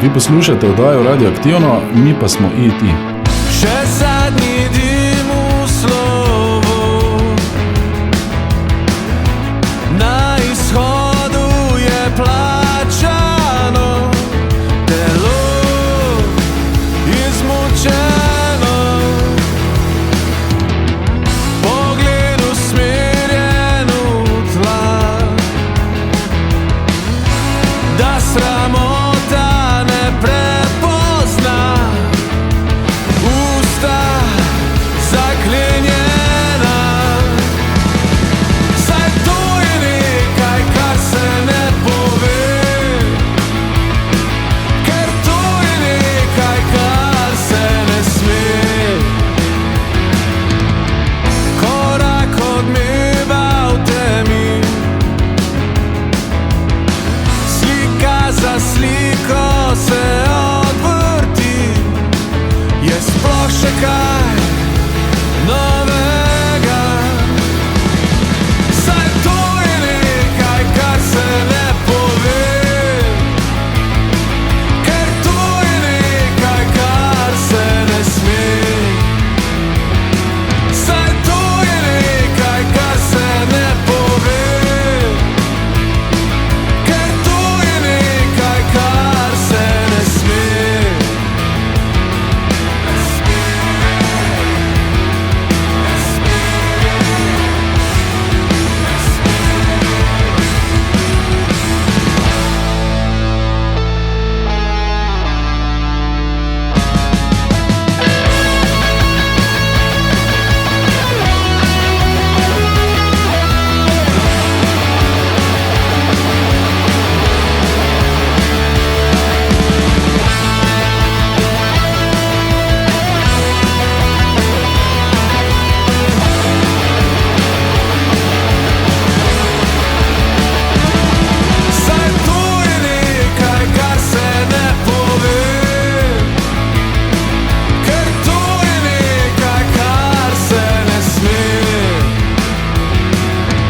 Vi poslušate oddajo Radioaktivno, mi pa smo E.T. Še zadnji dim v slovu, na izhodu je plačano, telo izmučeno, pogled usmerjen v tla, da sramota ne prepozna, usta zaklenjena. Saj to je nekaj, kar se ne pove, ker to je nekaj, kar se ne sme. Korak odmeva v temi, slika za sliko se odvrti, je sploh še kaj novega. Saj to je nekaj, kar se ne pove, ker to je nekaj, kar se ne sme. Saj to je nekaj, kar se ne pove, ker to je nekaj, kar se ne sme. Saj to je nekaj, kar se ne pove, ker to je nekaj, kar se ne sme.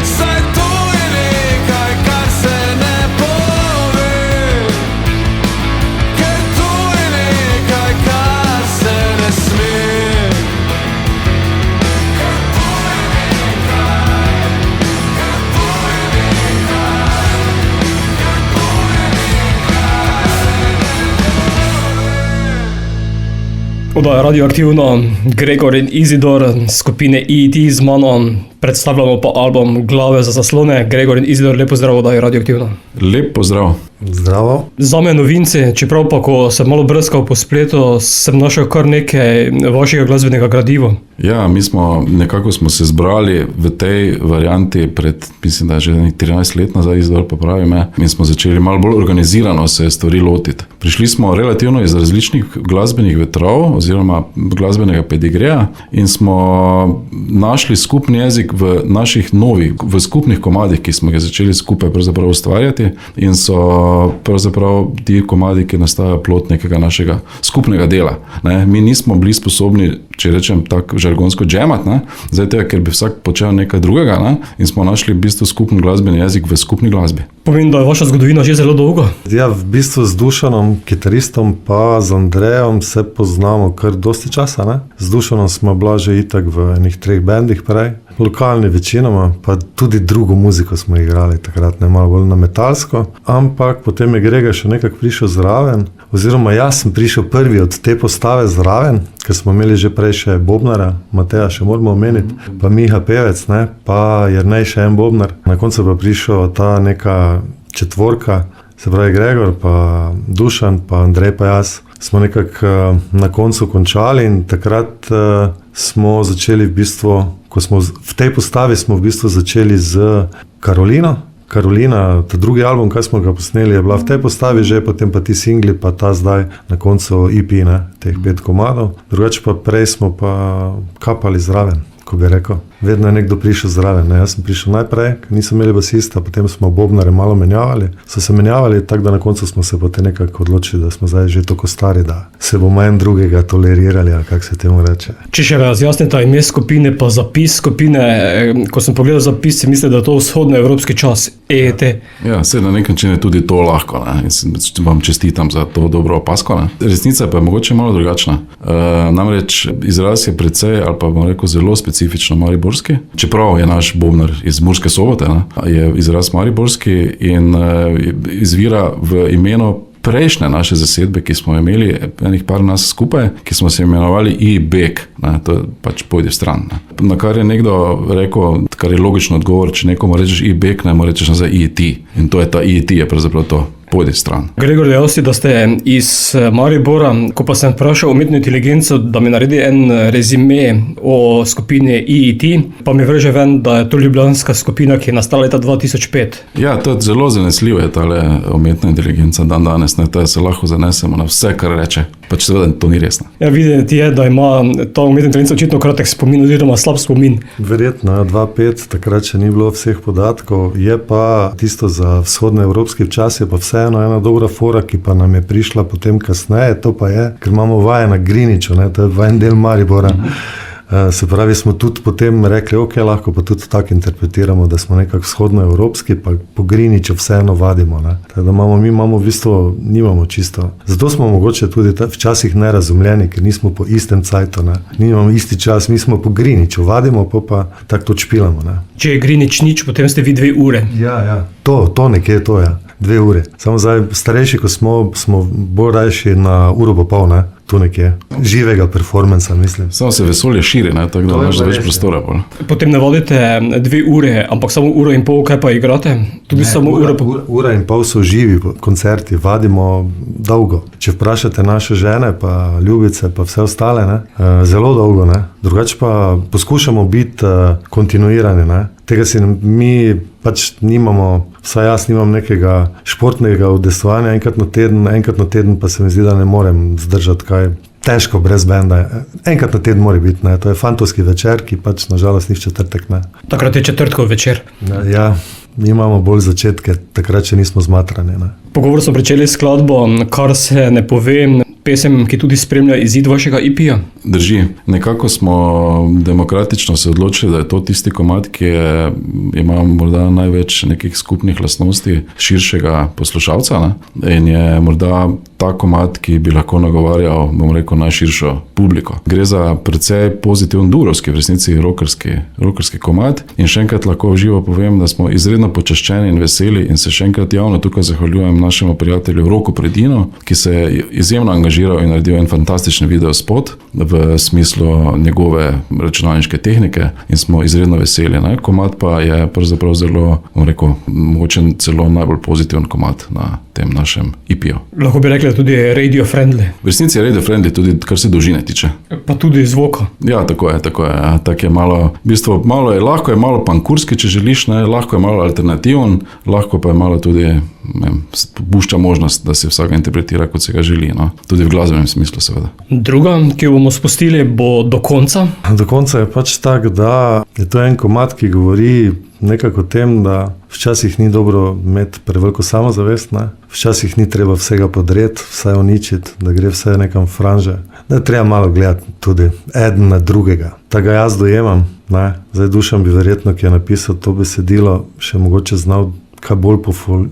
Saj to je nekaj, kar se ne pove, ker to je nekaj, kar se ne sme. Oddaja Radioaktivno, Gregor in Izidor skupine E.T. z mano, predstavljamo pa album Glave za zaslone. Gregor in Izidor, lepo zdrav, oddaja Radioaktivno. Lep pozdrav. Zdravo. Zame novinci, čeprav pa ko sem malo brskal po spletu, sem našel kar nekaj vašega glasbenega gradiva. Ja, nekako smo se zbrali v tej varianti pred, mislim, da je že 13 let nazaj, Izidor pa pravi me, in smo začeli malo bolj organizirano se stvari lotiti. Prišli smo relativno iz različnih glasbenih vetrov oziroma glasbenega pedigreja in smo našli skupni jezik v naših novih, v skupnih komadih, ki smo ga začeli skupaj pravzaprav ustvarjati, in so pravzaprav ti komadi, ki nastajajo plod nekega našega skupnega dela. Ne? Mi nismo bili sposobni, če rečem tako žargonsko, džemat, ne? Zdaj tega, ker bi vsak počel nekaj drugega, ne? In smo našli v bistvu skupni glasbeni jezik v skupni glasbi. Povem, da je vaša zgodovina že zelo dolga. Ja, v bistvu z Dušanom, kitaristom, pa z Andrejem se poznamo kar dosti časa, ne? Z Dušanom smo bila že itak v enih 3 bendih prej, lokalni večinoma, pa tudi drugo muziko smo igrali takrat, ne, malo bolj na metalsko, ampak potem je Grega še nekako prišel zraven, oziroma jaz sem prišel prvi od te postave zraven, ker smo imeli že prej še bobnara, Mateja še moramo omeniti, pa Miha Pevec, ne, pa Jernej še en bobnar, na koncu pa prišel ta neka četvorka, se pravi Gregor, pa Dušan, pa Andrej, pa jaz. Smo nekako na koncu končali in takrat smo začeli v bistvu, ko smo v tej postavi smo v bistvu začeli z Karolino. Karolina, ta drugi album, kaj smo ga posneli, je bila v tej postavi že, potem pa ti singli, pa ta zdaj na koncu EP, ne, teh 5 komadov. Drugače pa prej smo pa kapali zraven. ko bi rekel. Vedno je nekdo prišel zraven. Ne? Jaz sem prišel najprej, ker nisem imeli basista, potem smo bobnare malo menjavali. So se menjavali, tako da na koncu smo se potem nekako odločili, da smo zdaj že toliko stari, da se bomo en drugega tolerirali, ali kako se temu reče. Če še razjasnite ime skupine, pa zapis skupine, ko sem pogledal zapis, si mislil, da je to vzhodnoevropski čas, EET. Ja, se na nek način je tudi to lahko, ne? In vam čestitam za to dobro opasko. Ne? Resnica pa je mogoče malo drugačna. Namreč izraz je precej, ali pa bom rekel zelo specifično mariborski. Čeprav je naš bobnar iz Murske Sobote, ne? Je izraz mariborski in izvira v imenu prejšnje naše zasedbe, ki smo imeli enih par nas skupaj, ki smo se imenovali IBEK, to je pač pojdi stran. Ne. Na kar je nekdo rekel, kar je logično odgovor, če nekomu rečeš IBEK, ne mu rečeš nazaj IET. In to je ta IET, je pravzaprav to. Pojdi stran. Gregor, dejal si, da ste iz Maribora. Ko pa sem vprašal umetno inteligenco, da mi naredi en rezime o skupini IET, pa mi vrže ven, da je to ljubljanska skupina, ki je nastala leta 2005. Ja, to je zelo zanesljivo, je tale umetna inteligenca dan danes, ne, da se lahko zanesemo na vse, kar reče. Pač seveda to ni resno. Ja, videti je, da ima ta umetna inteligenca očitno kratek spomin oziroma slab spomin. Verjetno, 2.5, takrat še ni bilo vseh podatkov, je pa tisto za vzhodnoevropski čas, je pa vseeno ena dobra fora, ki pa nam je prišla potem kasneje, to pa je, ker imamo vaje na Griniču, ne, to je vajen del Maribora. Se pravi, smo tudi potem rekli, ok, lahko pa tudi tako interpretiramo, da smo nekako vzhodnoevropski, pa po Griniču vseeno vadimo. Ne. Tako da mi imamo v bistvu, nimamo čisto. Zato smo mogoče tudi včasih nerazumljeni, ker nismo po istem cajtu, ne. Nimamo isti čas, mi smo po Griniču, vadimo, pa tako tudi špilamo. Ne. Če je Grinič nič, potem ste vi 2 ure. Ja. To nekje to, ja. 2 ure. Samo zdaj, starejši, ko smo bolj rajši na uro pa pol, ne? Tu nekje. Živega performansa, mislim. Samo se vesolje širi, ne? Tako da imaš več prostora. Bolj. Potem ne vodite 2 ure, ampak samo 1.5 ure, kaj pa igrate? Tudi ne, samo ura in pol so živi koncerti, vadimo dolgo. Če vprašate naše žene, pa ljubice, pa vse ostale, ne? Zelo dolgo. Ne? Drugače pa poskušamo biti kontinuirani. Ne? Tega si mi pač nimamo, vsaj jaz nimam nekega športnega udejstvovanja enkrat na teden pa se mi zdi, da ne morem zdržati kaj težko brez benda. Enkrat na teden mora biti, ne. To je fantovski večer, ki pač nažalost ni v četrtek, ne. Takrat je četrtkov večer. Ja, mi imamo bolj začetke, takrat še nismo zmatrani, ne. Pogovor smo pričeli s skladbo Kar se ne pove, pesem, ki tudi spremlja izid vašega EP-ja. Drži. Nekako smo demokratično se odločili, da je to tisti komad, ki ima morda največ nekih skupnih lastnosti širšega poslušalca, ne? In je morda ta komad, ki bi lahko nagovarjal, bom rekel, najširšo publiko. Gre za precej pozitiven durovski, v resnici rockerski komad. In še enkrat lahko v živo povem, da smo izredno počaščeni in veseli in se še enkrat javno tukaj zahvaljujem našemu prijatelju Roku Predino, ki se je izjemno angažiral in naredil en fantastičen video spot v smislu njegove računalniške tehnike in smo izredno veseli. Ne? Komad pa je pravzaprav zelo, bom rekel, mogoče celo najbolj pozitiven komad na tem našem EP-ju. Lahko bi rekli tudi radio friendly. V resnici je radio friendly tudi, kar se dolžine tiče. Pa tudi zvoka. Ja, tako je. Tak je malo, v bistvu lahko je malo pankurski, če želiš, ne? Lahko je malo alternativen, lahko pa je malo tudi, pušča možnost, da se vsaka interpretira, kot se ga želi, no? Tudi v glasbenem smislu, seveda. Druga, ki jo bomo spustili, bo Do konca. Do konca je pač tak, da je to en komad, ki govori nekako o tem, da včasih ni dobro imeti preveliko samozavest, ne? Včasih ni treba vsega podreti, vse uničiti, da gre vse nekam franže. Da je treba malo gledati tudi eden na drugega. Tako jaz dojemam, ne? Zdaj Dušan bi verjetno, ki je napisal to besedilo, še mogoče znal kaj bolj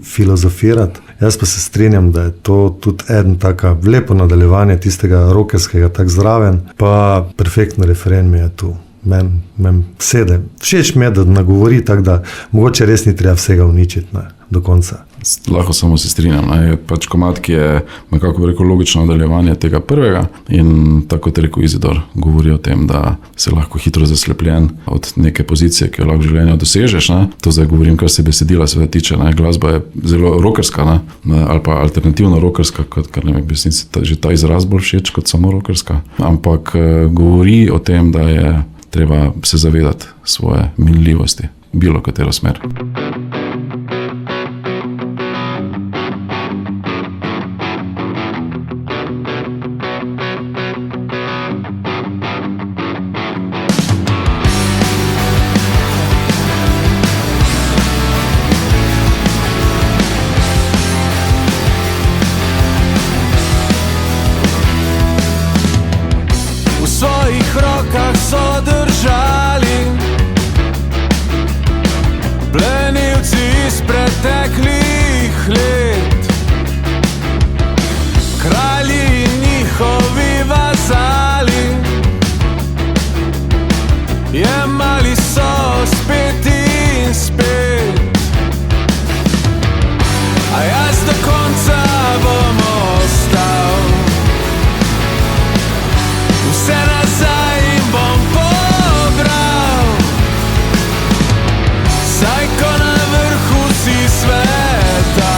filozofirati. Jaz pa se strinjam, da je to tudi eden taka lepo nadaljevanje tistega rockerskega tak zraven, pa perfektno refren mi je tu. Men sede. Všeč mi je, da nagovori tako, da mogoče res ni treba vsega uničiti, ne, do konca. Lahko samo se strinjam. Je pač komad, ki je nekako rekel logično nadaljevanje tega prvega in tako kot je rekel Izidor, govori o tem, da se lahko hitro zaslepljen od neke pozicije, ki jo lahko v življenju dosežeš. Ne. To zdaj govorim, kar se besedila seveda tiče. Ne. Glasba je zelo rockerska, ne, ali pa alternativno rockerska, kar ne vem, že ta izraz bolj všeč kot samo rockerska. Ampak govori o tem, da je treba se zavedati svoje minljivosti, bilo katero smer. rokah so držali plenilci iz preteklih let, kralji in njihovi vazali, jemali so spet in spet. A jaz do konca bom ostal, vse nazaj in bom pobral, saj ko na vrhu si sveta,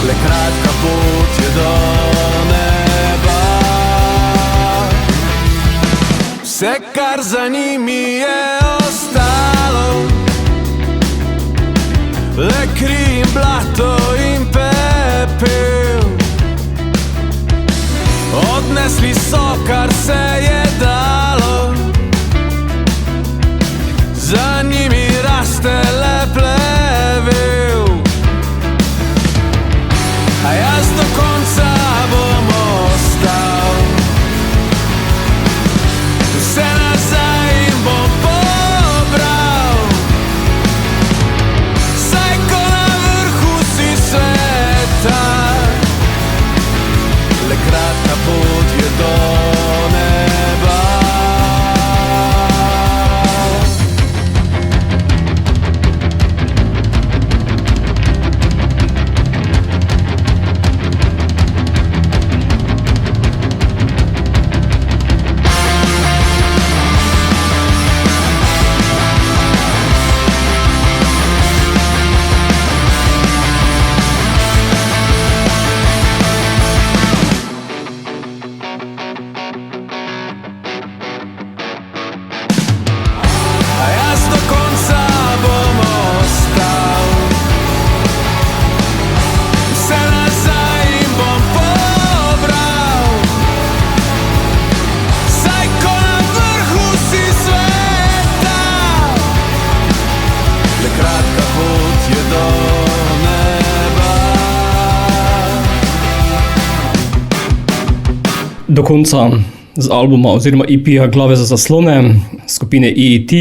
le kratka pot je do neba. Vse, kar za njimi je ostalo, le kri in blato in pepel, odnesli so, kar se je dalo, za njimi raste le plevel. A jaz do konca bom ostal, vse nazaj in bom pobral, saj ko na vrhu si sveta, le kratka pot je do neba. A jaz do konca bom ostal, vse nazaj in bom pobral, saj ko na vrhu si sveta, le kratka pot je do neba. Do konca z albuma oziroma EP-ja Glave za zaslone skupine EET.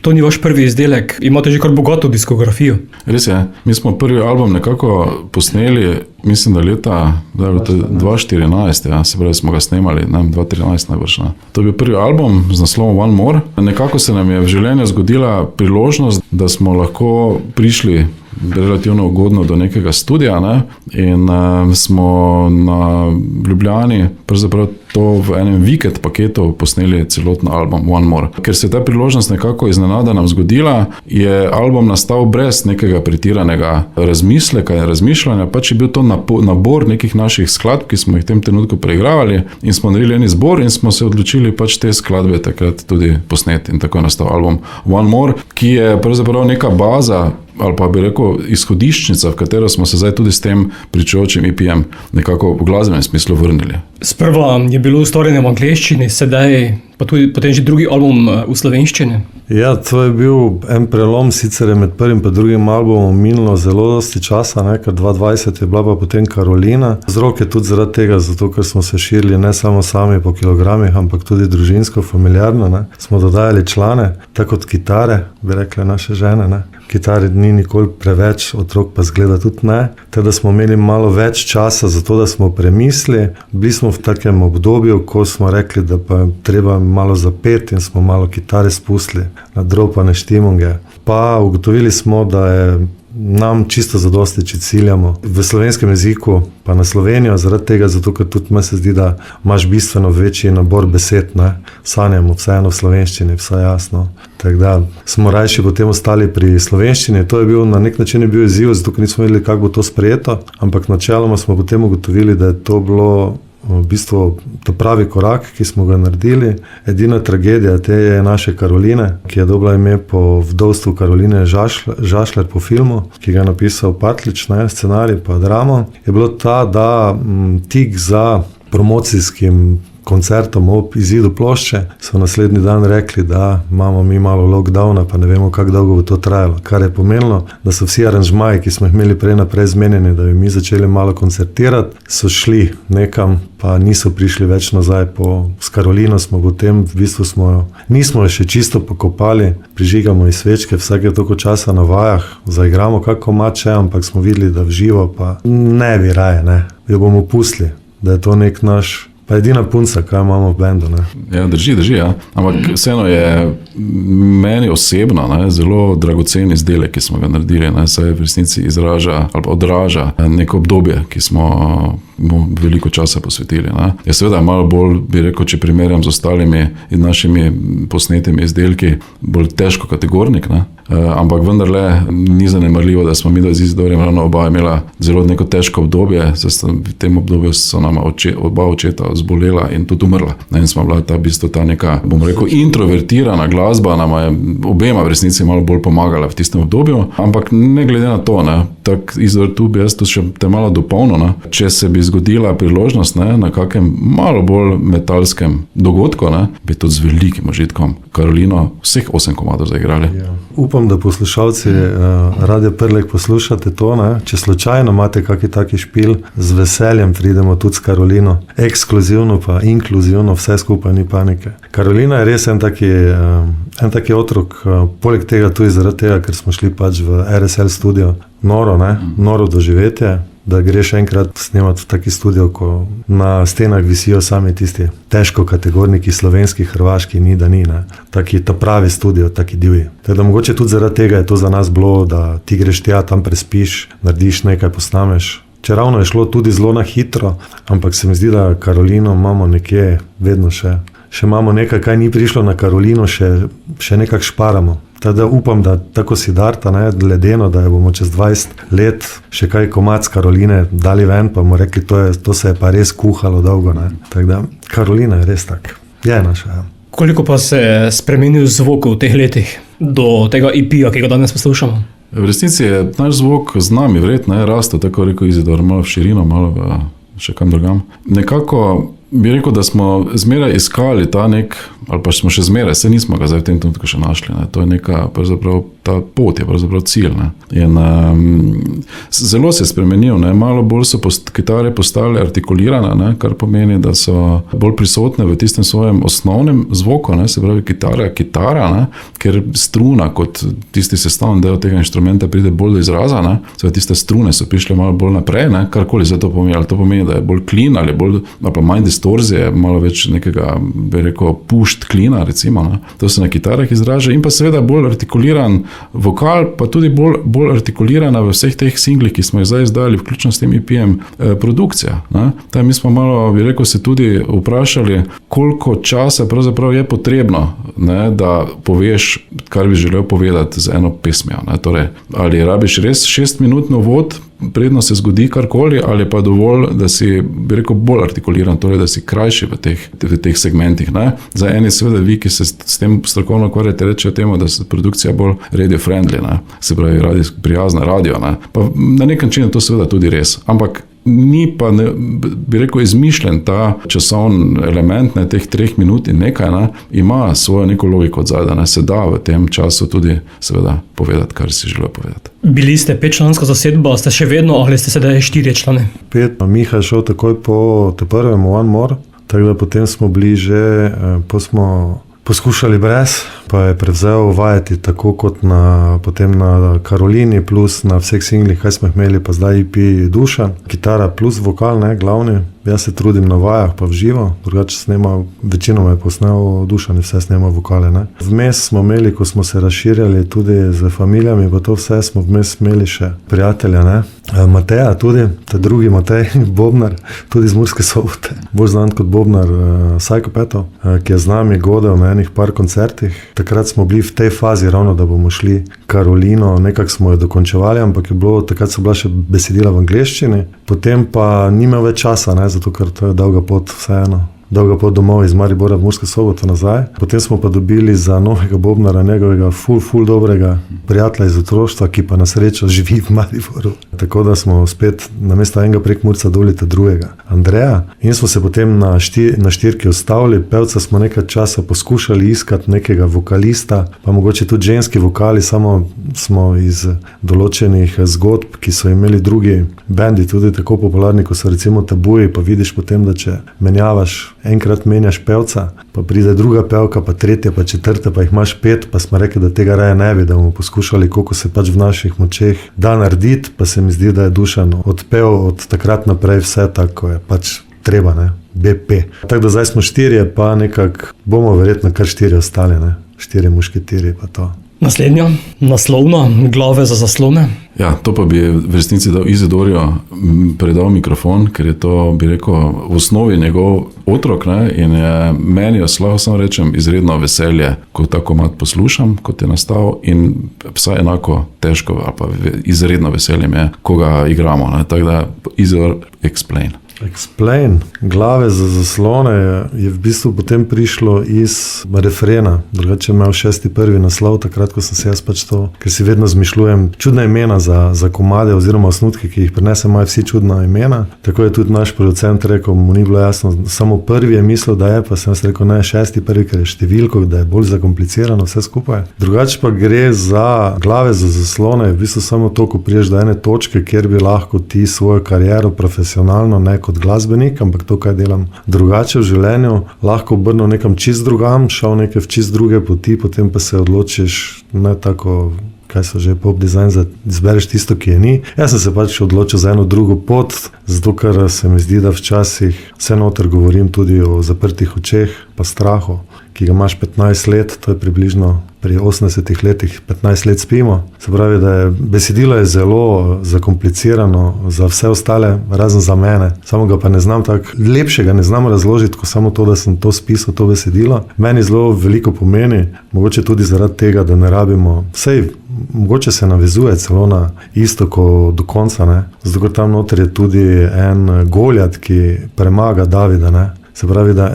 To ni vaš prvi izdelek, imate že kar bogato diskografijo. Res je, mi smo prvi album nekako posneli, mislim, da leta 2014, ja, se pravi, smo ga snemali, 2013 najbrž. To je bil prvi album z naslovom One More. Nekako se nam je v življenju zgodila priložnost, da smo lahko prišli relativno ugodno do nekega studija, ne? In smo na Ljubljani pravzaprav to v enem vikend paketu posneli celoten album One More. Ker se je ta priložnost nekako iznenada nam zgodila, je album nastal brez nekega pretiranega razmisleka in razmišljanja, pač je bil to nabor nekih naših skladb, ki smo jih v tem trenutku preigravali, in smo naredili en izbor in smo se odločili pač te skladbe takrat tudi posneti, in tako je nastal album One More, ki je pravzaprav neka baza, ali pa bi rekel izhodiščnica, v katero smo se zdaj tudi s tem pričujočim EP-jem nekako v glasbenem smislu vrnili. Sprva je bilo ustvarjeno v angleščini, sedaj pa tudi potem že drugi album v slovenščini. Ja, to je bil en prelom, sicer je med prvim in drugim albumom minilo zelo dosti časa, ne, ker 2020 je bila pa potem Karolina. Vzrok je tudi zaradi tega, zato ker smo se širili ne samo sami po kilogramih, ampak tudi družinsko, familiarno, ne. Smo dodajali člane, tako kot kitare, bi rekle naše žene, ne. Kitari ni nikoli preveč, otrok pa zgleda tudi ne. Teda smo imeli malo več časa za to, da smo premislili. Bili smo v takem obdobju, ko smo rekli, da pa treba malo zapeti, in smo malo kitare spustili na dropane štimunge. Pa ugotovili smo, da je nam čisto zadosti, če ciljamo v slovenskem jeziku, pa na Slovenijo, zaradi tega, zato ker tudi me se zdi, da imaš bistveno večji nabor besed, ne. Sanjamo vseeno v slovenščini, vse jasno. Tako da smo rajši potem ostali pri slovenščini. To je bil na nek način izziv, zato ker nismo vedeli, kako bo to sprejeto, ampak načeloma smo potem ugotovili, da je to bilo v bistvu to pravi korak, ki smo ga naredili. Edina tragedija te je naše Karoline, ki je dobila ime po vdovstvu Karoline Žašler po filmu, ki ga je napisal Patlič, ne, scenarij pa dramo, je bilo ta, da tik za promocijskim koncertom ob izidu plošče so naslednji dan rekli, da imamo mi malo lockdowna, pa ne vemo, kako dolgo bo to trajalo. Kar je pomenilo, da so vsi aranžmaji, ki smo jih imeli prej naprej zmenjeni, da bi mi začeli malo koncertirati, so šli nekam, pa niso prišli več nazaj. S Karolino smo potem, v bistvu nismo jo še čisto pokopali, prižigamo iz svečke vsake toliko časa na vajah, zaigramo kako mače, ampak smo videli, da v živo pa ne bi raje, ne. Jo bomo pustili, da je to nek naš, pa edina punca, kaj imamo v bendu, ne. Ja, drži, ja. Ampak vseeno je meni osebno, ne, zelo dragocen izdelek, ki smo ga naredili, ne, saj v resnici izraža ali odraža neko obdobje, ki smo mu veliko časa posvetili, ne. Je seveda malo bolj, bi rekel, če primerjam z ostalimi našimi posnetimi izdelki, bolj težko kategornik, ne. Ampak vendarle ni zanemarljivo, da smo mi z Izidorjem ravno oba imela zelo neko težko obdobje, v tem obdobju so nama oba očeta zbolela in tudi umrla. In smo bila ta neka, bom rekel, introvertirana glasba, nama je obema v resnici malo bolj pomagala v tistem obdobju, ampak ne glede na to, ne, tak Izidor, tu bi jaz to še te malo dopolnil, ne, če se bi zgodila priložnost, ne, na kakem malo bolj metalskem dogodku, ne, bi tudi z velikim užitkom Karolino vseh 8 komadov zaigrali. Ja. Upam, da poslušalci Radio Prlek poslušate to, ne? Če slučajno imate kaki taki špil, z veseljem pridemo tudi s Karolino. Ekskluzivno pa inkluzivno, vse skupaj ni panike. Karolina je res en taki otrok, poleg tega tudi zaradi tega, ker smo šli pač v RSL studio. Noro, ne? Noro doživetje, da greš enkrat snemati v taki studio, ko na stenah visijo sami tisti težko kategorniki slovenski, hrvaški, ni da ni, ne. Taki ta pravi studio, taki divji. Tako da mogoče tudi zaradi tega je to za nas bilo, da ti greš tja, tam prespiš, narediš nekaj, posnameš. Čeravno je šlo tudi zelo na hitro, ampak se mi zdi, da Karolino imamo nekje vedno še imamo nekaj, kaj ni prišlo na Karolino, še nekako šparamo. Tako da upam, da tako Siddharta, ne, ledeno, da je bomo čez 20 let še kaj komad z Karoline dali ven, pa bomo rekli, to se je pa res kuhalo dolgo, ne. Tako da Karolina je res tak. Je naša, ja. Koliko pa se je spremenil zvok v teh letih do tega EP-ja, ki ga danes poslušamo? V resnici je naš zvok z nami verjetno rastel, tako rekel Izidor, malo v širino, malo še kam drugam. Nekako bi rekel, da smo zmeraj iskali ta nek, ali pa smo še zmeraj, se nismo ga zdaj v tem trenutku še našli, ne. To je neka, pravzaprav, ta pot je pravzaprav cilj, ne. In zelo se je spremenil, ne. Malo bolj so kitare postale artikulirane, ne, kar pomeni, da so bolj prisotne v tistem svojem osnovnem zvoku, ne, se pravi kitara, ne, ker struna kot tisti sestavni del tega inštrumenta pride bolj do izraza, ne. Seveda tiste strune so prišle malo bolj naprej, ne, karkoli se to pomeni, ali to pomeni, da je bolj clean ali bolj, ali pa manj distorzije, malo več nekega, bi rekel, pušt klina, recimo, ne. To se na kitarah izraža in pa seveda bolj artikuliran vokal, pa tudi bolj artikulirana v vseh teh singlih, ki smo jih zdaj izdali, vključno s tem EP-jem, produkcija, ne. Taj mi smo malo, bi rekel, se tudi vprašali, koliko časa pravzaprav je potrebno, ne, da poveš, kar bi želel povedati z eno pesmijo, ne. Torej, ali rabiš res 6-minutno uvod, predno se zgodi karkoli, ali pa dovolj, da si, bi rekel, bolj artikuliran, torej, da si krajši v teh segmentih, ne. Za eni seveda vi, ki se s tem strokovno ukvarjate, rečejo temu, da se produkcija bolj radio-friendly, ne. Se pravi, prijazna radio, ne. Pa na nek način je to seveda tudi res, ampak ni pa, ne, bi rekel, izmišljen ta časovni element, ne, teh 3 minut in nekaj, ne, ima svojo neko logiko odzaj, da ne se da v tem času tudi seveda povedati, kar si želel povedati. Bili ste 5-članska zasedba, ste še vedno ali ste sedaj 4 člani? 5, Miha je šel takoj po prvemu One More, tako da potem smo bili že, smo poskušali brez, pa je prevzel vajeti tako kot potem na Karolini plus na vseh singlih, kaj smo imeli, pa zdaj EP Duša, kitara plus vokal, ne, glavni. Jaz se trudim na vajah pa v živo, drugače večinoma je posnel Dušan in vse snema vokale, ne. Vmes smo imeli, ko smo se razširjali tudi z familijami, pa to vse smo vmes imeli še prijatelja, ne. Mateja tudi, ta drugi Matej, bobnar, tudi iz Murske Sobote, bolj znan kot bobnar Psychopatov, ki je z nami godel na enih par koncertih. Takrat smo bili v tej fazi ravno, da bomo šli Karolino, nekako smo jo dokončevali, ampak takrat so bila še besedila v angleščini, potem pa nima več časa, ne, zato ker to je dolga pot vseeno. Dolga pot domov iz Maribora v Mursko Soboto nazaj. Potem smo pa dobili za novega bobnara njegovega ful dobrega prijatelja iz otroštva, ki pa na srečo živi v Mariboru. tako da smo spet namesto enega Prekmurca dobili drugega, Andreja. In smo se potem na štirki ustavili, pevca smo nekaj časa poskušali iskati, nekega vokalista, pa mogoče tudi ženski vokali, samo smo iz določenih zgodb, ki so imeli drugi bendi, tudi tako popularni, kot so recimo Tabuji, pa vidiš potem, da če menjavaš, enkrat menjaš pevca, pa pride druga pevka, pa tretja, pa četrta, pa jih imaš 5, pa smo rekli, da tega raje ne bi, da bomo poskušali, koliko se pač v naših močeh da narediti, pa se mi zdi, da je Dušan odpel od takrat naprej vse tako, je pač treba, ne, BP. Tako da zdaj smo 4, pa nekako bomo verjetno kar 4 ostali, ne, 4 mušketiri pa to. Naslednja, naslovna, glave za zaslone. Ja, to pa bi v resnici dal Izidorju predal mikrofon, ker je to, bi rekel, v osnovi njegov otrok, ne, in je meni, lahko samo rečem, izredno veselje, ko ta komad poslušam, kot je nastal, in vsaj enako težko, ali pa izredno veselje mi je, ko ga igramo, ne, tako da Izidor, explain. Explain, glave za zaslone je v bistvu potem prišlo iz refrena, drugače imel 6. naslov, takrat, ko sem se jaz pač to, ker si vedno zmišljujem čudna imena za komade oziroma osnutke, ki jih prinese, imajo vsi čudna imena. Tako je tudi naš producent rekel, mu ni bilo jasno, samo prvi je mislil, da je, pa sem jaz rekel, ne, 6. ker je številko, da je bolj zakomplicirano vse skupaj. Drugače pa gre za glave za zaslone, v bistvu samo to, ko priješ do ene točke, kjer bi lahko ti svojo kariero profesionalno, ne kot glasbenik, ampak to, kaj delam drugače v življenju, lahko obrnil nekam čist drugam, šel neke v čist druge poti, potem pa se odločiš, ne tako, kaj so že pop design, da izbereš tisto, ki je ni. Jaz sem se pač odločil za eno drugo pot, zato ker se mi zdi, da včasih vse noter govorim tudi o zaprtih očeh, pa strahu, ki ga imaš 15 let, to je približno pri 80 letih 15 let spimo. Se pravi, da je besedilo je zelo zakomplicirano za vse ostale, razen za mene. Samo ga pa ne znam tako, lepšega ne znam razložiti, kot samo to, da sem to spisal, to besedilo. Meni zelo veliko pomeni, mogoče tudi zaradi tega, da ne rabimo, mogoče se navezuje celo na isto, ko do konca, ne. Zato, ker tam noter je tudi en Goljat, ki premaga Davida, ne. Se pravi, da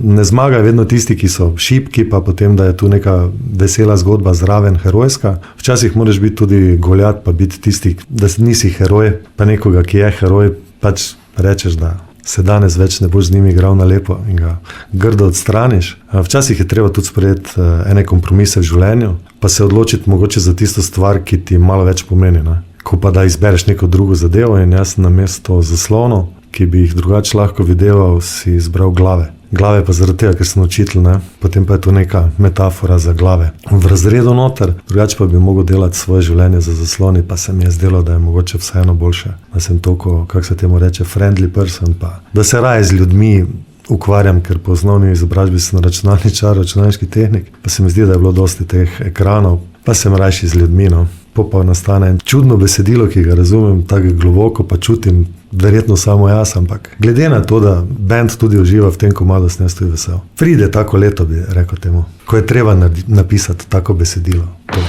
ne zmagajo vedno tisti, ki so šibki, pa potem, da je tu neka vesela zgodba zraven, herojska. Včasih moraš biti tudi Goljat, pa biti tisti, da nisi heroj, pa nekoga, ki je heroj, pač rečeš, da se danes več ne boš z njimi igral na lepo in ga grdo odstraniš. Včasih je treba tudi sprejeti ene kompromise v življenju, pa se odločiti mogoče za tisto stvar, ki ti malo več pomeni, ne. Ko pa da izbereš neko drugo zadevo, in jaz namesto zaslonov, ki bi jih drugače lahko videval, si izbral glave. Glave pa zaradi tega, ker sem učitelj, ne? Potem pa je to neka metafora za glave. V razredu noter, drugače pa bi mogel delati svoje življenje za zasloni, pa se mi je zdelo, da je mogoče vseeno boljše. Da sem toliko, kako se temu reče, friendly person, pa da se raje z ljudmi ukvarjam, ker po osnovni izobrazbi sem računalničar, računalniški tehnik, pa se mi zdi, da je bilo dosti teh ekranov, pa sem rajši z ljudmi, no. Pa nastane čudno besedilo, ki ga razumem tako globoko, pa čutim verjetno samo jaz, ampak glede na to, da band tudi uživa v tem komadu, sem jaz tudi vesel. Pride tako leto, bi rekel temu, ko je treba napisati tako besedilo. To.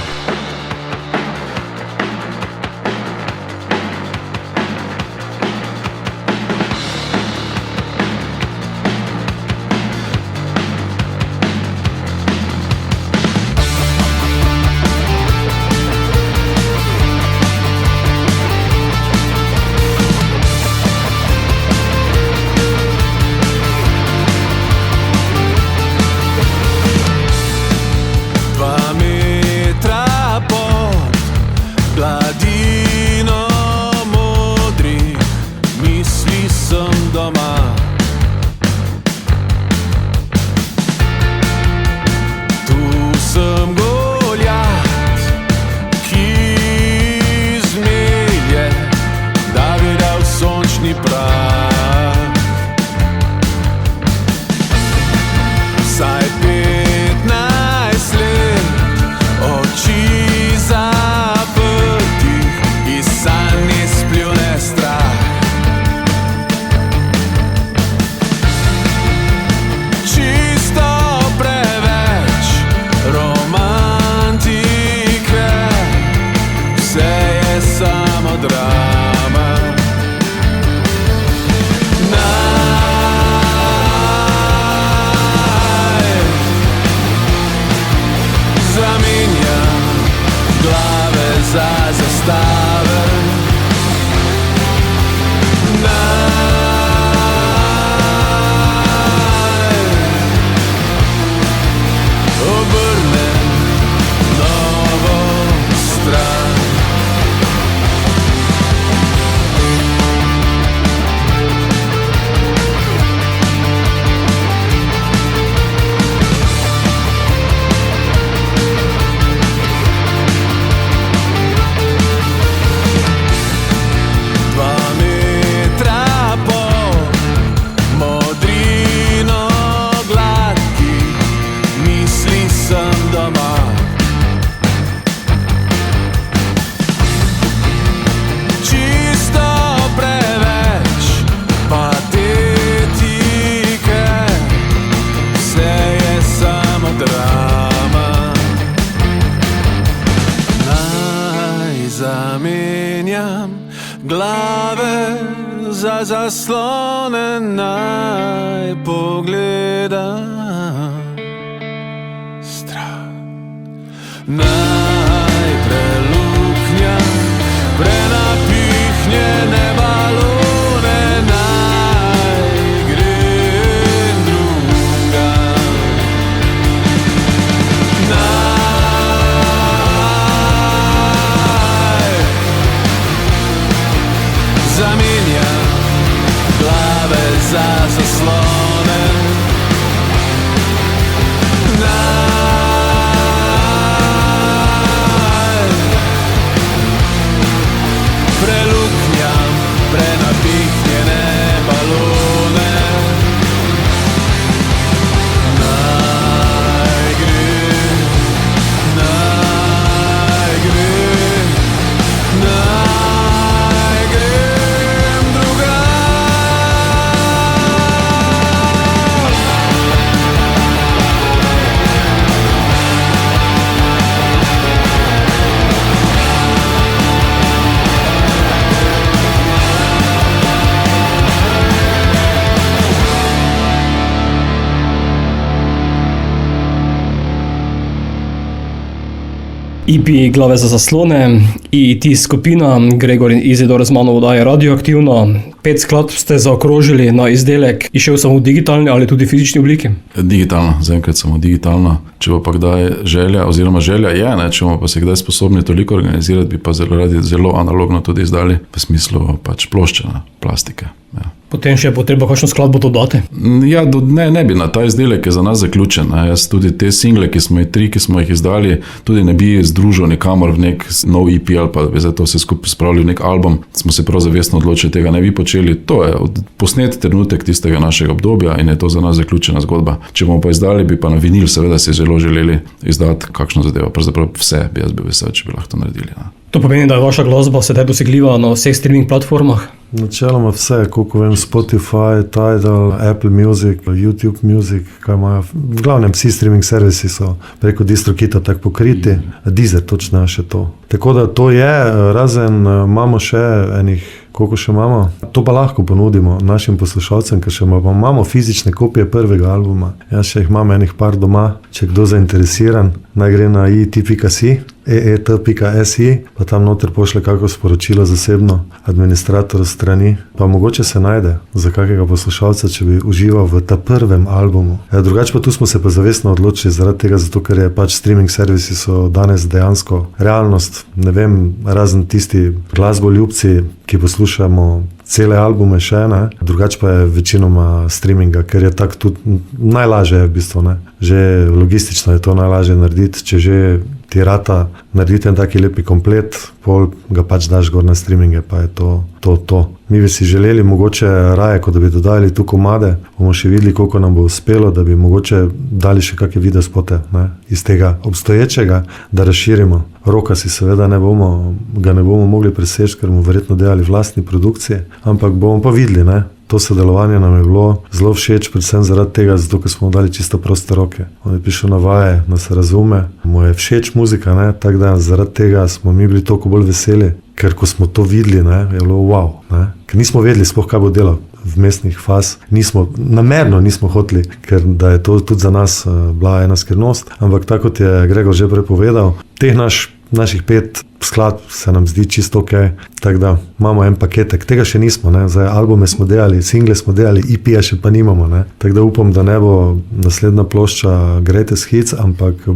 glave za zaslone naj pogleda stran, naj preluknja prenapihnjene balone, naj grem drugam, zamenja glave za zaslone, preluknjam prenapihnjene balone, naj grem drugam. EP Glave za zaslone, EET skupina, Gregor in Izidor z mano vdaje Radioaktivno. 5 skladb ste zaokrožili na izdelek, išel samo v digitalni ali tudi fizični obliki? Digitalno, zaenkrat samo digitalno. Če bo pa kdaj želja, oziroma želja je, ne, če bomo pa se kdaj sposobni toliko organizirati, bi pa zelo radi zelo analogno tudi izdali, v smislu pač plošče, plastike. Ja. Potem še je potreba kakšno skladbo dodati? Ja, ne bi na ta izdelek je za nas zaključen. Jaz tudi te single, ki smo jih izdali, tudi ne bi združil nikamor v nek nov EP ali pa bi za to vse skupaj spravili v nek album. Smo se prav zavestno odločili, tega ne bi počeli. To je posnet trenutek tistega našega obdobja in je to za nas zaključena zgodba. Če bomo pa izdali, bi pa na vinil seveda si zelo želeli izdati kakšno zadevo. Pravzaprav vse bi jaz bil vesel, če bi lahko to naredili. To pomeni, da je vaša glasba sedaj dosegljiva na vseh streaming platformah? Načeloma vse, koliko vem, Spotify, Tidal, Apple Music, YouTube Music, kaj imajo. V glavnem vsi streaming servisi so preko DistroKita tako pokriti, Deezer točno še to. Tako da to je, razen imamo še enih, koliko še imamo, to pa lahko ponudimo našim poslušalcem, ker še imamo fizične kopije prvega albuma. Jaz še jih imam enih par doma, če kdo zainteresiran, naj gre na eet.si, pa tam noter pošle kako sporočilo zasebno administratorju strani, pa mogoče se najde za kakega poslušalca, če bi užival v ta prvem albumu. Drugače pa tu smo se pa zavestno odločili zaradi tega, zato ker je pač streaming servisi so danes dejansko realnost, ne vem, razen tisti glasboljubci, ki poslušamo cele albume še, ne? Drugače pa je večinoma streaminga, ker je tako tudi najlažje v bistvu, ne? Že logistično je to najlažje narediti, če že ti rata narediti en taki lepi komplet, pol ga pač daš gor na streaminge, pa je to. Mi bi si želeli mogoče raje, kot da bi dodali tu komade, bomo še videli, koliko nam bo uspelo, da bi mogoče dali še kakšne videospote, ne? Iz tega obstoječega, da razširimo. Roka si seveda ga ne bomo mogli preseči, ker bomo verjetno delali vlastni produkciji, ampak bomo pa videli, ne? To sodelovanje nam je bilo zelo všeč, predvsem zaradi tega, zato ker smo dali čisto proste roke. On je prišel na vaje, nas razume, mu je všeč muzika, ne? Tako da zaradi tega smo mi bili toliko bolj veseli, ker ko smo to videli, ne, je bilo wow, ne? Ker nismo vedeli sploh, kaj bo delal v mestnih faz, namerno nismo hoteli, ker da je to tudi za nas bila ena skrivnost, ampak tako kot je Gregor že prepovedal, teh naših 5 skladb se nam zdi čisto ok, tako da imamo en paketek, tega še nismo, ne? Zdaj albume smo delali, single smo delali, EP-ja še pa nimamo, ne? Tako da upam, da ne bo naslednja plošča Greatest Hits, ampak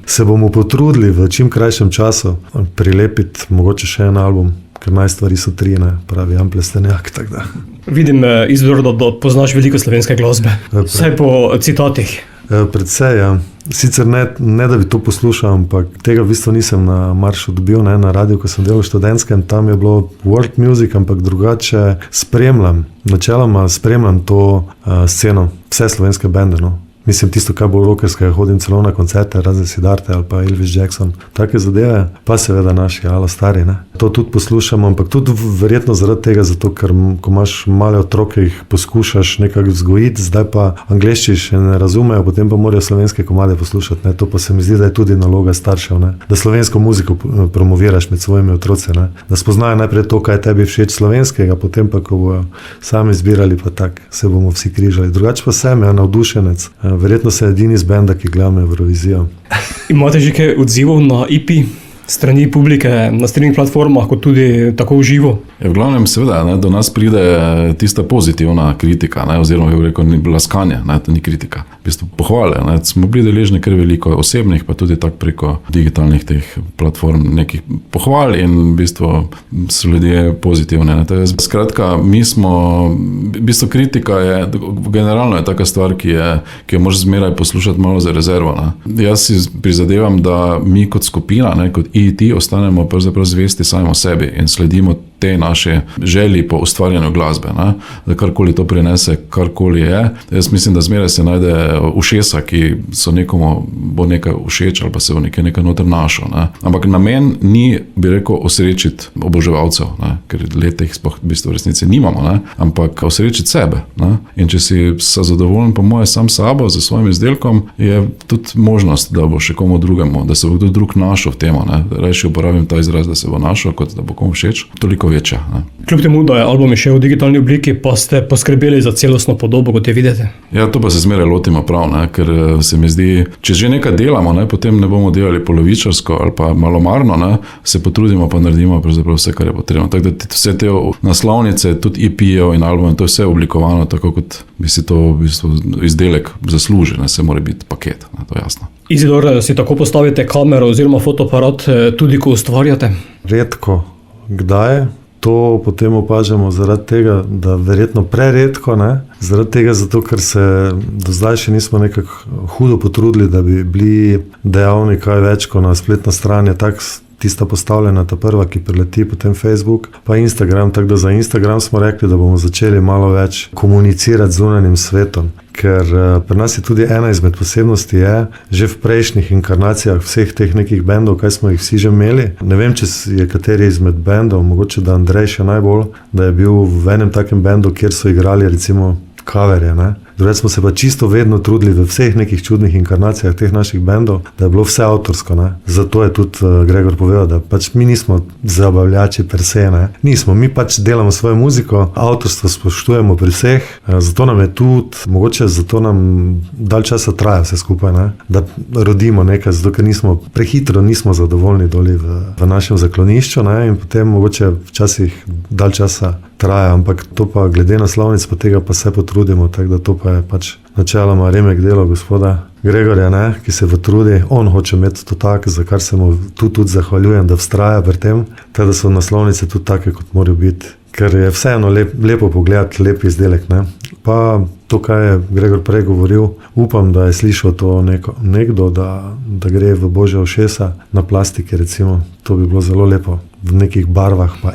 se bomo potrudili v čim krajšem času prilepiti mogoče še en album, ker stvari so 3, ne? Pravi Jan Plestenjak, tako da. Vidim, Izidor, da poznaš veliko slovenske glasbe, vsaj po citatih. Predvsej, ja. Sicer ne da bi to poslušal, ampak tega v bistvu nisem na maršu dobil, ne, na radiju, ko sem delal v študentskem, tam je bilo world music, ampak drugače načeloma spremljam to sceno, vse slovenske bende, no. Mislim, tisto, kar bo rockerskega, hodim celo na koncerte, razne Siddharte ali pa Elvis Jackson, take zadeve, pa seveda naši, alo stari, ne. To tudi poslušamo, ampak tudi verjetno zaradi tega, zato ker ko imaš male otroke, jih poskušaš nekako vzgojiti, zdaj pa angleščine še ne razumejo, potem pa morajo slovenske komade poslušati, ne. To pa se mi zdi, da je tudi naloga staršev, ne. Da slovensko muziko promoviraš med svojimi otroci, ne. Da spoznajo najprej to, kaj tebi všeč slovenskega, potem pa, ko bojo sami zbirali, pa tak, se bomo vsi križali. Drugače pa sem navdušenec. Verjetno se edini iz benda, ki gledam Eurovizijo. Imate že kaj odzivov na EP strani publike na streaming platformah, kot tudi tako v živo? V glavnem seveda, ne, do nas pride tista pozitivna kritika, ne, oziroma je rekel, ni blaskanje, ne, to ni kritika. V bistvu pohvale, ne, smo bili deležni kar veliko osebnih, pa tudi tak preko digitalnih teh platform nekih pohval in v bistvu so ljudje pozitivne. Ne. Skratka, mi smo, v bistvu kritika je, generalno je taka stvar, ki jo moraš zmeraj poslušati malo za rezervo. Ne. Jaz si prizadevam, da mi kot skupina, ne, kot ET ostanemo pravzaprav zvesti sami sebi in sledimo te naše želji po ustvarjanju glasbe, ne? Da karkoli to prinese, karkoli je. Jaz mislim, da zmeraj se najde ušesa, ki so nekomu bo nekaj všeč ali pa se bo nekaj noter našel. Ne? Ampak namen ni, bi rekel, osrečiti oboževalcev, ne? Ker letih sploh v bistvu v resnici nimamo, ne? Ampak osrečiti sebe. Ne? In če si zadovoljen po moje sam sabo, za svojim izdelkom, je tudi možnost, da bo še komu drugemu, da se bo kdo drug našel v temo. Rajši uporabim ta izraz, da se bo našel, kot da bo komu všeč, toliko večja. Ne? Kljub temu, da je album še v digitalni obliki, pa ste poskrbeli za celostno podobo, kot je videti. Ja, to pa se zmeraj lotimo prav, ne? Ker se mi zdi, če že nekaj delamo, ne? Potem ne bomo delali polovičarsko ali pa malomarno, ne? Se potrudimo pa naredimo pravzaprav vse, kar je potrebno. Tako da vse te naslovnice, tudi EP-jev in album, to je vse oblikovano tako, kot bi si to v bistvu izdelek zaslužil, ne? Se mora biti paket, ne? To je jasno. Izidor, si tako postavite kamero oziroma fotoaparat tudi, ko ustvarjate? Redko. Kdaj? To potem opažamo zaradi tega, da verjetno preredko, ne? Zaradi tega, zato ker se do zdaj še nismo nekako hudo potrudili, da bi bili dejavni kaj več, ko na spletna stran je tak tista postavljena, ta prva, ki prileti, potem Facebook, pa Instagram, tako da za Instagram smo rekli, da bomo začeli malo več komunicirati z zunanjim svetom. Ker pri nas je tudi ena izmed posebnosti je, že v prejšnjih inkarnacijah vseh teh nekih bendov, kaj smo jih vsi že imeli. Ne vem, če je kateri izmed bendov, mogoče da Andrej še najbolj, da je bil v enem takem bendu, kjer so igrali recimo coverje, ne. Drugače smo se pa čisto vedno trudili v vseh nekih čudnih inkarnacijah teh naših bendov, da je bilo vse avtorsko, ne. Zato je tudi Gregor povedal, da pač mi nismo zabavljači per se, ne. Nismo, mi pač delamo svojo muziko, avtorstvo spoštujemo pri vseh, zato nam je tudi, mogoče zato nam dalj časa traja vse skupaj, ne. Da rodimo nekaj, zato ker prehitro nismo zadovoljni doli v našem zaklonišču, ne, in potem mogoče včasih dalj časa traja, ampak to pa glede naslovnic, pa tega pa se potrudimo, tako da to pa je pač načeloma remek delo gospoda Gregorja, ne, ki se potrudi, on hoče imeti to tako, za kar se mu tudi zahvaljujem, da vztraja pri tem, tako da so naslovnice tudi take, kot morajo biti, ker je vseeno lepo pogledati, lep izdelek, ne. Pa to, kaj je Gregor prej govoril, upam, da je slišal to nekdo, da gre v božja ušesa na plastiki, recimo, to bi bilo zelo lepo, v nekih barvah, pa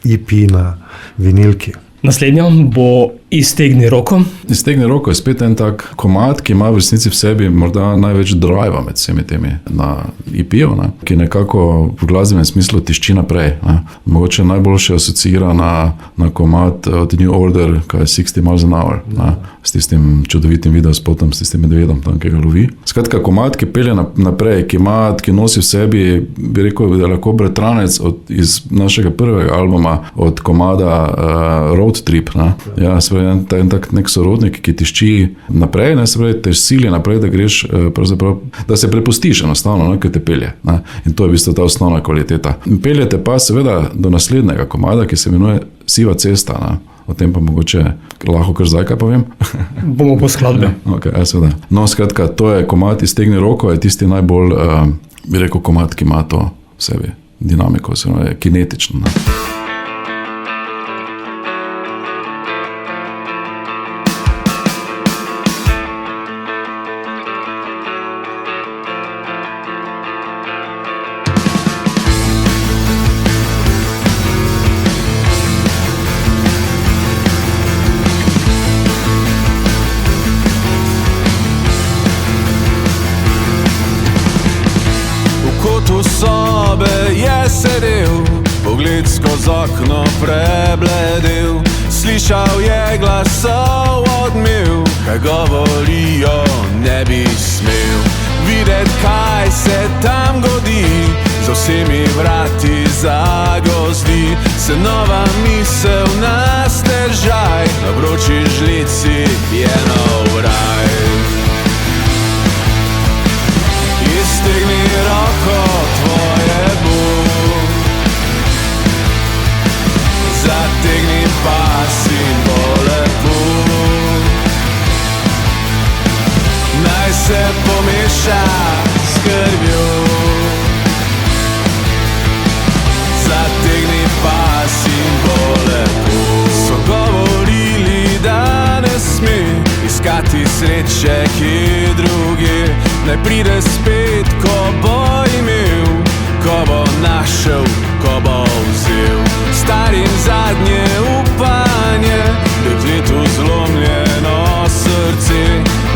EP na vinilki. Naslednja bo Iztegni roko. Iztegni roko je spet en tak komad, ki ima v resnici v sebi morda največ driva med vsemi temi na EP-ju, ne, ki nekako v glasbenem smislu tišči naprej. Ne. Mogoče najboljše asociira na komad od New Order, kaj je 60 miles an hour, ne, s tistim čudovitim videospotom, s tistim medvedom tam, ki ga lovi. Skratka, komad, ki pelje naprej, ki nosi v sebi, bi rekel, da je lahko bratranec iz našega prvega albuma, od komada Road Trip. Ne. Ja, en tak nek sorodnik, ki tišči naprej, ne, se pravi, te sili naprej, da greš, pravzaprav, da se prepustiš enostavno, ne, ki te pelje. Ne. In to je v bistvu ta osnovna kvaliteta. Peljete pa seveda do naslednjega komada, ki se imenuje Siva cesta. Ne. O tem pa mogoče lahko kar zdaj kaj povem. Bomo po skladbi. Okay, seveda. No, skratka, to je komad Iztegni roko, je tisti najbolj, bi rekel, komad, ki ima to v sebi dinamiko, se je kinetično. Ne. sobe je sedel, pogled skozi okno prebledel. Slišal je glasov odmev, kaj govorijo, ne bi smel videt, kaj se tam godi. Z vsemi vrati zagozdi se nova misel na stežaj, na vroči žlici je nov raj. Iztegni roko tvoje Bog, zategni pas in bo lepo. Naj se pomeša s krvjo, zategni pas in bo lepo. So govorili, da ne sme iskati sreče kje druge, naj pride spet, ko bo imel, ko bo našel, ko bo vzel. Starim zadnje upanje, dekletu zlomljeno srce,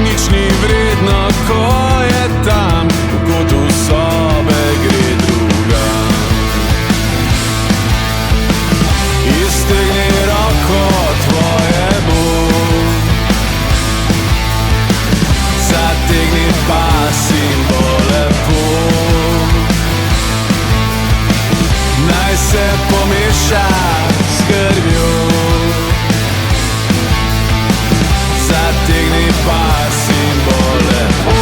nič ni vredno, ko je tam, v kotu sobe gre drugam. Iztegni roko tvoje Bog, zategni pas in bo lepo. Naj se pomeša s krvjo, zategni pas in bo lepo.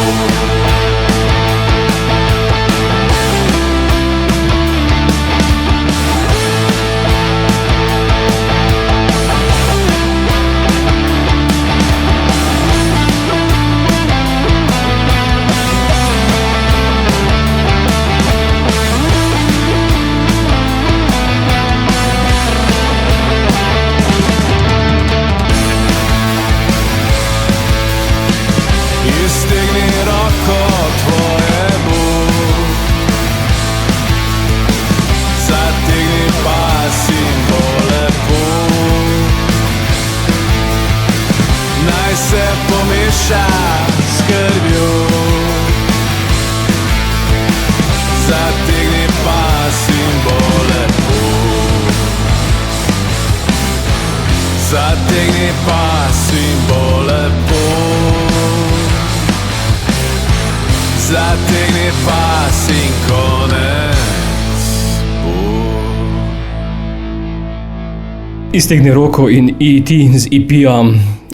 Iztegni roko tvoje Bog, zategni pas in bo lepo. Naj se pomeša s krvjo, zategni pas in bo lepo. Zategni pas in bo lepo. Zategni pas in konec bo. Iztegni roko in E.T. z EP-ja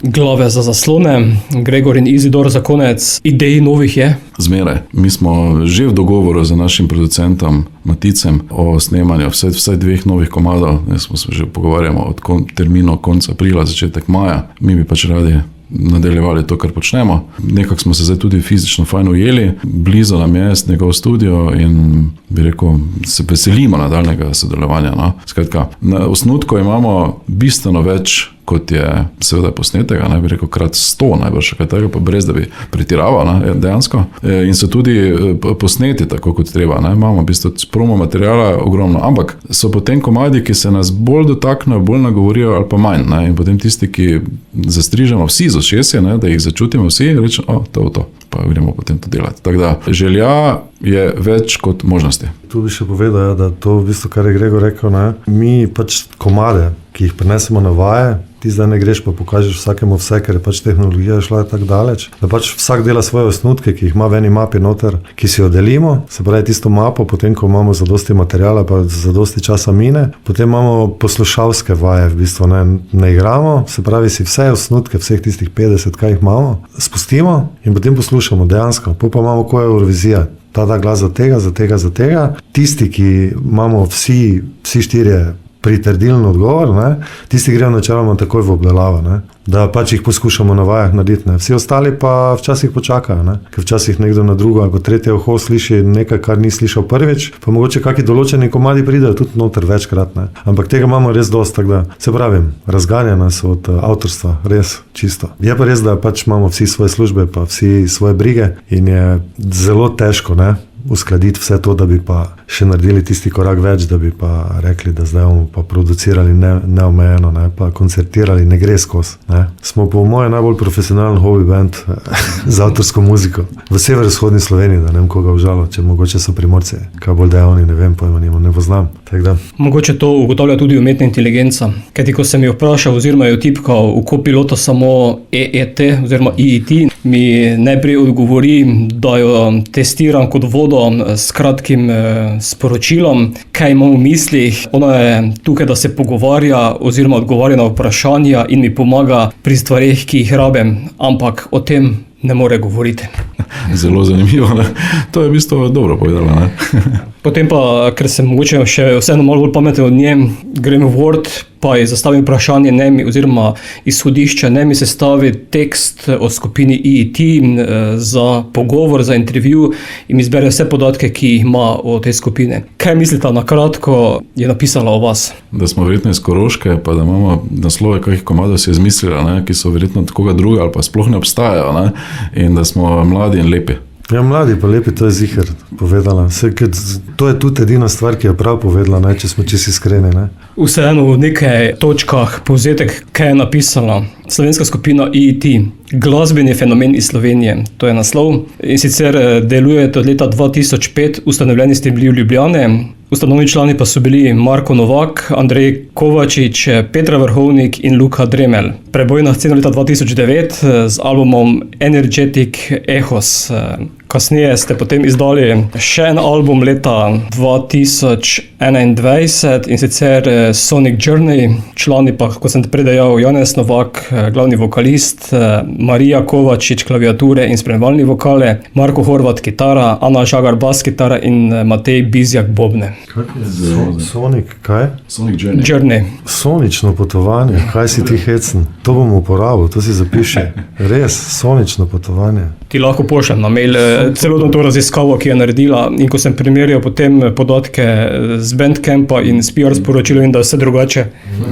Glave za zaslone. Gregor in Izidor, za konec, idej novih je? Zmeraj. Mi smo že v dogovoru z našim producentom Maticem o snemanju vsaj 2 novih komadov. Smo se že pogovarjamo od terminu konca aprila, začetek maja. Mi bi pač radi nadaljevali to, kar počnemo. Nekako smo se zdaj tudi fizično fajn ujeli, blizu nam je njegov studio in bi rekel, se veselimo nadaljnega sodelovanja. No? Skratka, na osnutku imamo bistveno več, kot je seveda posnetega, ne bi rekel krat 100 najbrž, kaj tega, pa brez da bi pretiraval, ne, dejansko. In so tudi posneti tako, kot treba. Ne. Imamo v bistvu promo materijala ogromno, ampak so potem komadi, ki se nas bolj dotaknejo, bolj nagovorijo ali pa manj. Ne. In potem tisti, ki zastrižemo vsi z ušesje, ne, da jih začutimo vsi, rečemo, to, pa gremo potem to delati. Tako da želja je več kot možnosti. Tu bi še povedal, da to v bistvu, kar je Gregor rekel, ne, mi pač komade, ki jih prinesemo na vaje, ti zdaj ne greš pa pokažeš vsakemu vse, ker je pač tehnologija šla tako daleč, da pač vsak dela svoje osnutke, ki jih ima v eni mapi noter, ki si jo delimo, se pravi tisto mapo, potem ko imamo zadosti materijala, pa zadosti časa mine, potem imamo poslušalske vaje, v bistvu ne igramo, se pravi si vse osnutke, vseh tistih 50, kaj jih imamo, spustimo in potem poslušamo dejansko, pa imamo ko je Eurovizija. Ta da glas za tega. Tisti, ki imamo vsi 4 pritrdilni odgovor, ne? Tisti grejo načeloma takoj v obdelavo, ne? Da pač jih poskušamo na vajah narediti. Ne? Vsi ostali pa včasih počakajo, ne? Ker včasih nekdo na drugo ali tretje uho sliši nekaj, kar ni slišal prvič, pa mogoče kakšni določeni komadi pridejo tudi noter večkrat. Ne? Ampak tega imamo res dosti, tako da se pravim, razganja nas od avtorstva, res čisto. Je pa res, da pač imamo vsi svoje službe, pa vsi svoje brige in je zelo težko, ne? Uskladiti vse to, da bi pa še naredili tisti korak več, da bi pa rekli, da zdaj bomo pa producirali neomejeno, ne, pa koncertirali, ne gre skozi. Ne. Smo po mojem najbolj profesionalen hobby band za avtorsko muziko v severovzhodni Sloveniji, da ne vem koga užalo, če mogoče so Primorci, kaj bolj dejavni, ne vem, pojma nimam, ne poznam. Mogoče to ugotavlja tudi umetna inteligenca. Kajti, ko sem jo vprašal oziroma jo tipkal v kopilota samo EET oziroma EET, mi najprej odgovori, da jo testiram kot vodo s kratkim sporočilom, kaj imam v mislih. Ona je tukaj, da se pogovarja oziroma odgovarja na vprašanja in mi pomaga pri stvareh, ki jih rabim, ampak o tem ne more govoriti. Zelo zanimivo, ne? To je v bistvu dobro povedala, ne? Potem pa, ker sem mogoče še vseeno malo bolj pameten od nje, grem v Word, pa ji zastavim vprašanje, oziroma izhodišče, mi sestavi tekst o skupini EET za pogovor, za intervju in mi zbere vse podatke, ki jih ima o tej skupini. Kaj mislite, na kratko je napisala o vas? Da smo verjetno iz Koroške, pa da imamo naslove, kakih komadov si je izmislila, ne? Ki so verjetno koga druga ali pa sploh ne obstajajo, ne? In da smo mladi in lepi. Ja, mladi pa lepi, to je ziher povedala. To je tudi edina stvar, ki je prav povedala, ne, če smo čisto iskreni. Ne. Vseeno v nekaj točkah povzetek, kaj je napisala. Slovenska skupina EET, glasbeni fenomen iz Slovenije, to je naslov. In sicer delujete od leta 2005, ustanovljeni ste bili v Ljubljane. Ustanovni člani pa so bili Marko Novak, Andrej Kovačič, Petra Vrhovnik in Luka Dremelj. Preboj na sceno leta 2009 z albumom Energetic Echos. Kasneje ste potem izdali še en album leta 2021 in sicer Sonic Journey. Člani pa, kot sem prej dejal, Janez Novak, glavni vokalist, Marija Kovačič, klaviature in spremljevalni vokale, Marko Horvat, kitara, Ana Žagar, bas kitara in Matej Bizjak, bobne. Sonic, kaj? Sonic Journey. Journey. Sonično potovanje, kaj si ti hecen? To bom uporabil, to si zapiši. Res, sonično potovanje. Ti lahko pošljem na mail celotno to raziskavo, ki je naredila, in ko sem primerjal potem podatke z Bandcampa in s PR sporočilom, in da je vse drugače.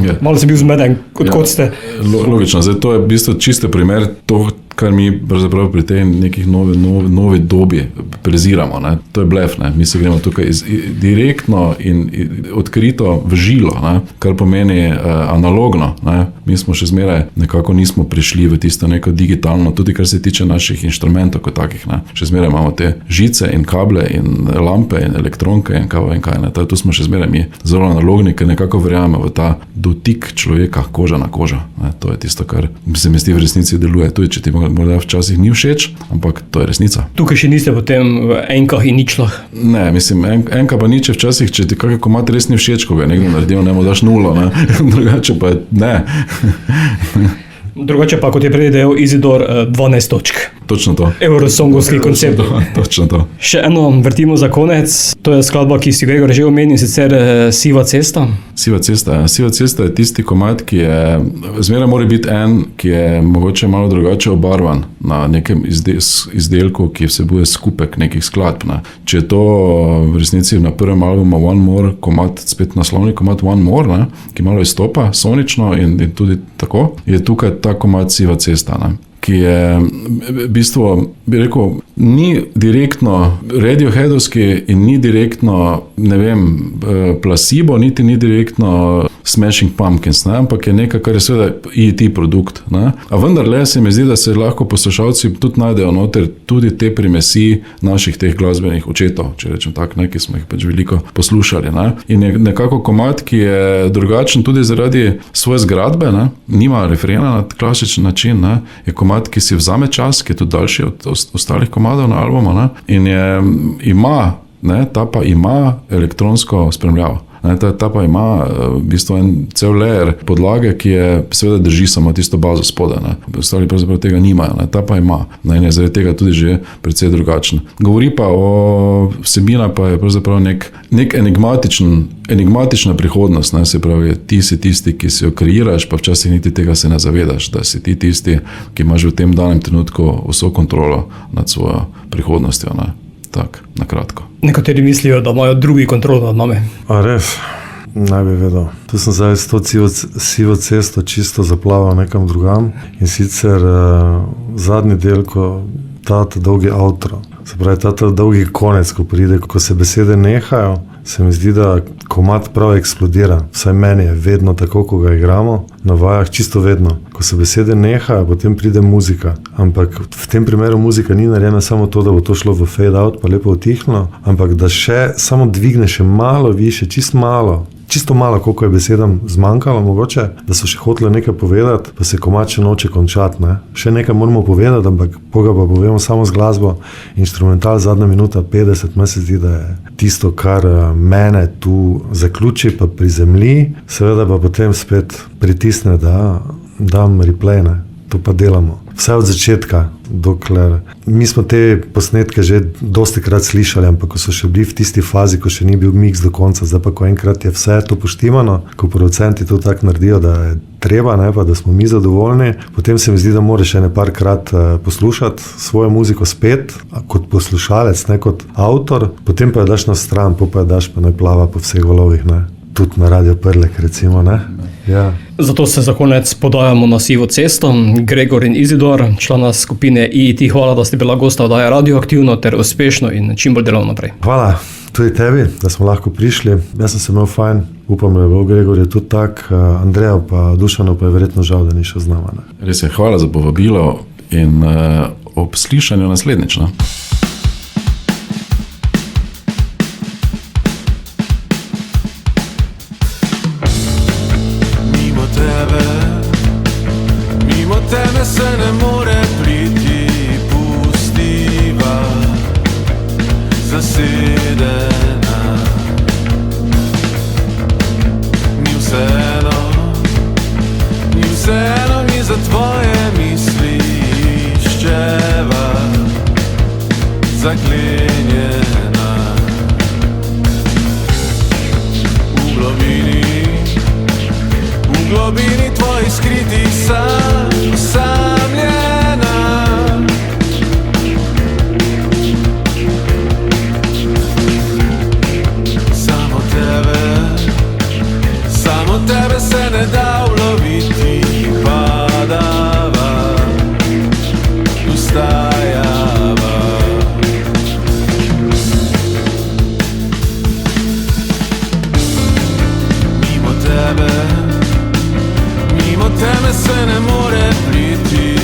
Ja. Malo sem bil zmeden, kot ste. Logično, zdaj to je v bistvu čisto primer to, kar mi pravzaprav pri tej nekih novi dobi preziramo. Ne? To je blef, ne? Mi se gremo tukaj direktno in odkrito v žilo, ne? Kar pomeni analogno. Ne? Mi smo še zmeraj nekako nismo prišli v tisto neko digitalno, tudi kar se tiče naših inštrumentov kot takih. Ne? Še zmeraj imamo te žice in kable in lampe in elektronke in kaj. Ne? Tu smo še zmeraj mi zelo analogni, ker nekako verjamemo v ta dotik človeka, koža na kožo. Ne? To je tisto, kar se mi zdi v resnici deluje. Tudi, če ti morda včasih ni všeč, ampak to je resnica. Tukaj še niste potem v enkah in ničlah? Ne, mislim, enka pa nič včasih, če ti kakšen komad res ni všeč, ko ga nekdo naredil, ne mu daš 0, ne? Drugače pa ne. Drugače pa, kot je prej dejal Izidor, 12 točk. Točno to. Eurosongovski koncept. Točno to. Še eno vrtimo za konec. To je skladba, ki si Gregor že omenil, sicer Siva cesta. Siva cesta je tisti komad, ki je, zmeraj mora biti en, ki je mogoče malo drugače obarvan na nekem izdelku, ki vsebuje skupek nekih skladb. Ne. Če je to v resnici na prvem albumu One More komad, spet naslovni komad One More, ne, ki malo izstopa sonično in tudi tako, je tukaj ta komad Siva cesta, ne, ki je v bistvu, bi rekel, ni direktno Radioheadovski in ni direktno, ne vem, Placebo, niti ni direktno Smashing Pumpkins, ne? Ampak je nekaj, kar je seveda EET produkt. Ne? A vendarle se mi zdi, da se lahko poslušalci tudi najdejo noter tudi te primesi naših teh glasbenih očetov, če rečem tako, ne? Ki smo jih pač veliko poslušali. Ne? In je nekako komad, ki je drugačen tudi zaradi svoje zgradbe, ne? Nima refrena na klasičen način, ne? Je komad, ki si vzame čas, ki je tudi daljši od ostalih komadov na albumu, ne? In ta pa ima elektronsko spremljavo. Ta pa ima v bistvu en cel layer podlage, ki je seveda drži samo tisto bazo spodaj. Ostali pravzaprav tega nimajo, ne? Ta pa ima. In je zaradi tega tudi že precej drugačen. Govori pa o vsebina, pa je pravzaprav nek enigmatična prihodnost. Ne? Se pravi, ti si tisti, ki si jo kreiraš, pa včasih niti tega se ne zavedaš, da si ti tisti, ki imaš v tem danem trenutku vso kontrolo nad svojo prihodnostjo. Ne? Tak, na kratko. Nekateri mislijo, da imajo drugi kontrol nad nami. A res? Ne bi vedel. Tu sem zdaj s to sivo cesto čisto zaplaval nekam drugam. In sicer zadnji del, ko ta dolgi outro. Se pravi, ta dolgi konec, ko pride, ko se besede nehajo, se mi zdi, da komad prav eksplodira. Vsaj meni je vedno tako, ko ga igramo, na vajah čisto vedno. Ko se besede nehajo, potem pride muzika. Ampak v tem primeru muzika ni narejena samo to, da bo to šlo v fade out, pa lepo utihnilo, ampak da še samo dvigne še malo više, čisto malo, koliko je besedam zmanjkalo mogoče, da so še hotele nekaj povedati, pa se komad še noče končati. Ne? Še nekaj moramo povedati, ampak poga pa povemo samo z glasbo. Instrumental zadnja minuta 50, meni se zdi, da je tisto, kar mene tu zaključi, pa prizemlji, seveda pa potem spet pritisne, da dam replay, ne? To pa delamo. Vse od začetka, dokler mi smo te posnetke že dostikrat slišali, ampak ko so še bili v tisti fazi, ko še ni bil mix do konca, zdaj pa ko enkrat je vse to poštimano, ko producenti to tako naredijo, da je treba, ne, pa da smo mi zadovoljni, potem se mi zdi, da moraš še nekajkrat poslušati svojo muziko spet, kot poslušalec, ne kot avtor, potem pa jo daš na stran, pa jo daš pa naj plava po vseh valovih, ne. Tudi na Radio Prlek, recimo, ne. Ja. Zato se za konec podajamo na sivo cesto. Gregor in Izidor, člana skupine EET, hvala, da ste bila gosta oddaje Radioaktivno ter uspešno in čim bolj delamo naprej. Hvala tudi tebi, da smo lahko prišli. Jaz sem se imel fajn, upam, da je bil Gregor je tudi tak, Andreja pa Dušanu pa je verjetno žal, da ni šel z nama. Ne. Res je, hvala za povabilo in ob slišanju naslednjič. Ne? Tebe se ne more priti, pustiva zasedena. Ni vseeno mi za tvoje misli iščeva zaklenjena. V globini tvojih skritih osamljena. Samo tebe se ne da uloviti, padava, ustajava. Mimo tebe se ne more priti,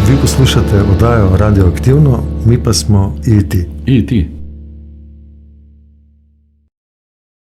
Vi poslušate oddajo Radioaktivno, mi pa smo E.T. E.T.